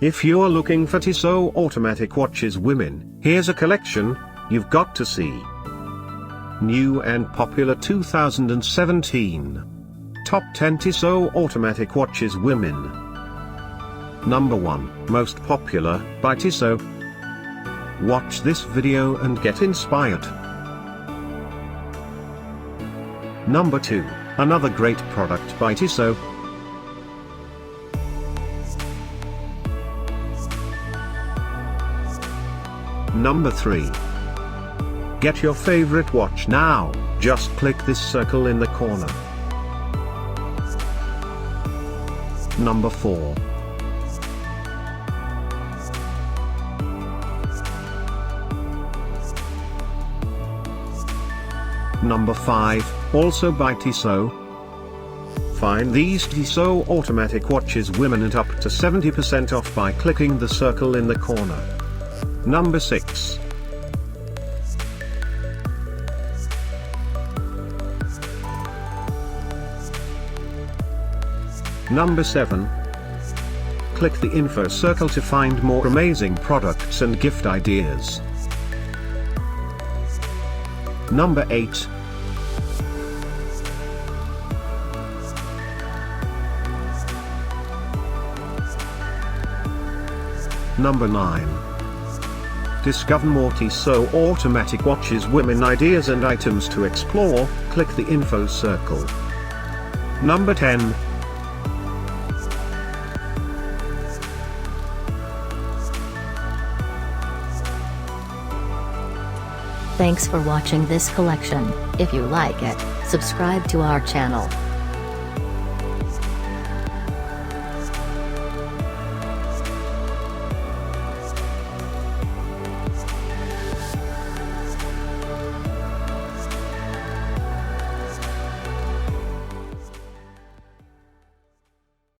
If you're looking for Tissot automatic watches women, here's a collection you've got to see. New and popular 2017 Top 10 Tissot automatic watches women. Number 1, Most popular, by Tissot. Watch this video and get inspired. Number 2, another great product by Tissot. Number 3. Get your favorite watch now, just click this circle in the corner. Number 4. Number 5, also by Tissot. Find these Tissot automatic watches women at up to 70% off by clicking the circle in the corner. Number 6. Number 7. Click the info circle to find more amazing products and gift ideas. Number 8. Number 9. Discover more Tissot automatic watches women ideas and items to explore, click the info circle. Number 10. Thanks for watching this collection. If you like it, subscribe to our channel.